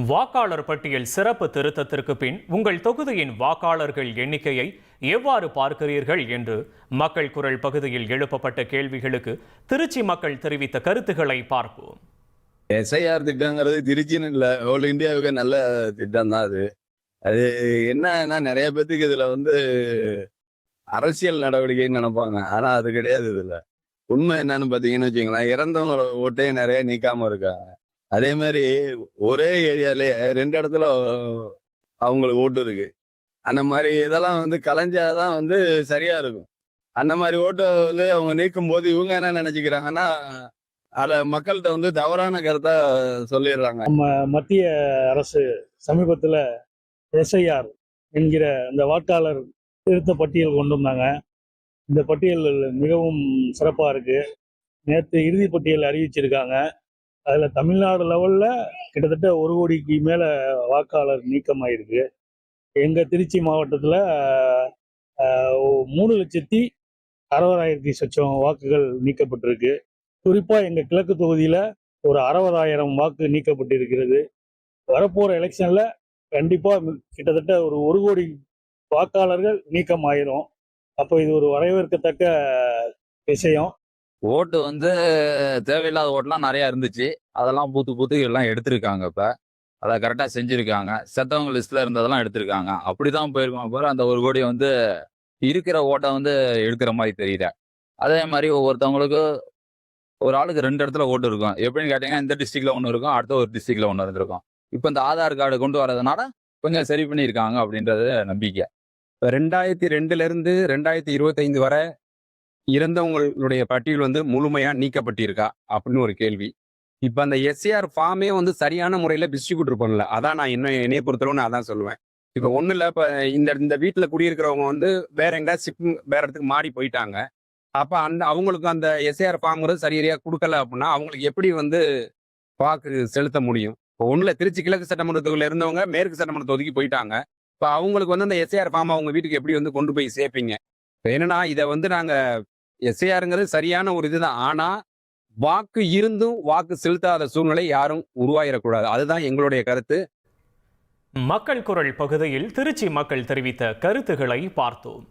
வாக்காளர் பட்டியல் சிறப்பு திருத்தத்திற்கு பின் உங்கள் தொகுதியின் வாக்காளர்கள் எண்ணிக்கையை எவ்வாறு பார்க்கிறீர்கள் என்று மக்கள் குரல் பகுதியில் எழுப்பப்பட்ட கேள்விகளுக்கு திருச்சி மக்கள் தெரிவித்த கருத்துக்களை பார்ப்போம். எஸ்ஐஆர் திட்டங்கிறது திருச்சின்னு இல்லை, ஆல் இந்தியாவுக்கு நல்ல திட்டம் தான் அது. அது என்னன்னா நிறைய பேத்துக்கு இதுல அரசியல் நடவடிக்கைன்னு நினைப்பாங்க. ஆனா அது கிடையாது. இதுல உண்மை என்னன்னு பாத்தீங்கன்னு வச்சுங்களேன், இறந்தவங்களோட ஓட்டையே நிறைய நீக்காம இருக்காங்க. அதே மாதிரி ஒரே ஏரியாலேயே 2 இடத்துல அவங்களுக்கு ஓட்டு இருக்கு. அந்த மாதிரி இதெல்லாம் கலைஞ்சாதான் சரியா இருக்கும். அந்த மாதிரி ஓட்டை அவங்க நீக்கும் போது இவங்க என்ன நினைச்சுக்கிறாங்கன்னா, அத மக்கள்கிட்ட தவறான கருத்தா சொல்லிடுறாங்க. நம்ம மத்திய அரசு சமீபத்துல எஸ்ஐஆர் என்கிற இந்த வாக்காளர் திருத்த பட்டியல் கொண்டு வந்தாங்க. இந்த பட்டியல் மிகவும் சிறப்பா இருக்கு. நேற்று இறுதி பட்டியல் அறிவிச்சிருக்காங்க. அதுல தமிழ்நாடு லெவல்ல கிட்டத்தட்ட 1 கோடிக்கு மேல வாக்காளர் நீக்கமாயிருக்கு. எங்க திருச்சி மாவட்டத்துல 3,60,000 சொச்சம் வாக்குகள் நீக்கப்பட்டிருக்கு. குறிப்பா எங்க கிழக்கு தொகுதியில ஒரு 60,000 வாக்கு நீக்கப்பட்டிருக்கிறது. வரப்போற எலெக்ஷன்ல கண்டிப்பா கிட்டத்தட்ட ஒரு 1 கோடி வாக்காளர்கள் நீக்கமாயிரும். அப்போ இது ஒரு வரவேற்கத்தக்க விஷயம். ஓட்டு தேவையில்லாத ஓட்டுலாம் நிறைய இருந்துச்சு. அதெல்லாம் பூத்து எல்லாம் எடுத்திருக்காங்க. இப்ப அதை கரெக்டா செஞ்சிருக்காங்க. செத்தவங்க லிஸ்ட்ல இருந்ததெல்லாம் எடுத்திருக்காங்க. அப்படிதான் போயிருக்கோம். பாரு அந்த 1 கோடி இருக்கிற ஓட்டை எடுக்கிற மாதிரி தெரியல. அதே மாதிரி ஒவ்வொருத்தவங்களுக்கு ஒரு ஆளுக்கு 2 இடத்துல ஓட்டு இருக்கும். எப்படின்னு கேட்டீங்கன்னா, இந்த டிஸ்ட்ரிக்ட்ல ஒன்று இருக்கும், அடுத்த ஒரு டிஸ்ட்ரிக்ட்ல ஒன்று இருந்திருக்கும். இப்போ இந்த ஆதார் கார்டு கொண்டு வரதுனால கொஞ்சம் சரி பண்ணியிருக்காங்க அப்படின்றது நம்பிக்கை. 2002 இருந்து 2025 வரை இறந்தவங்களுடைய பட்டியல் முழுமையா நீக்கப்பட்டிருக்கா அப்படின்னு ஒரு கேள்வி. இப்ப அந்த எஸ்ஏஆர் ஃபார்மே சரியான முறையில டிஸ்ட்ரிபியூட்டர் பண்ணல. அதான் நான் என்னைய பொறுத்தளவு நான் அதான் சொல்லுவேன். இப்ப ஒண்ணு இல்ல, இப்ப இந்த வீட்டுல குடியிருக்கிறவங்க வேற எங்கேயாவது வேற இடத்துக்கு மாறி போயிட்டாங்க. அப்ப அவங்களுக்கு அந்த எஸ்ஏஆர் ஃபார்ம்ங்கிறது சரியா கொடுக்கல அப்படின்னா அவங்களுக்கு எப்படி வாக்கு செலுத்த முடியும்? இப்போ ஒண்ணுல திருச்சி கிழக்கு சட்டமன்ற தொகுதியில இருந்தவங்க மேற்கு சட்டமன்ற தொகுதிக்கு போயிட்டாங்க. இப்ப அவங்களுக்கு அந்த எஸ்ஏஆர் ஃபார்ம் அவங்க வீட்டுக்கு எப்படி கொண்டு போய் சேர்ப்பீங்க? இப்ப என்னன்னா, இதை நாங்க எஸ்ஐஆருங்கிறது சரியான ஒரு இதுதான். ஆனா வாக்கு இருந்தும் வாக்கு செலுத்தாத சூழ்நிலை யாரும் உருவாயிடக்கூடாது. அதுதான் எங்களுடைய கருத்து. மக்கள் குரல் பகுதியில் திருச்சி மக்கள் தெரிவித்த கருத்துக்களை பார்த்தோம்.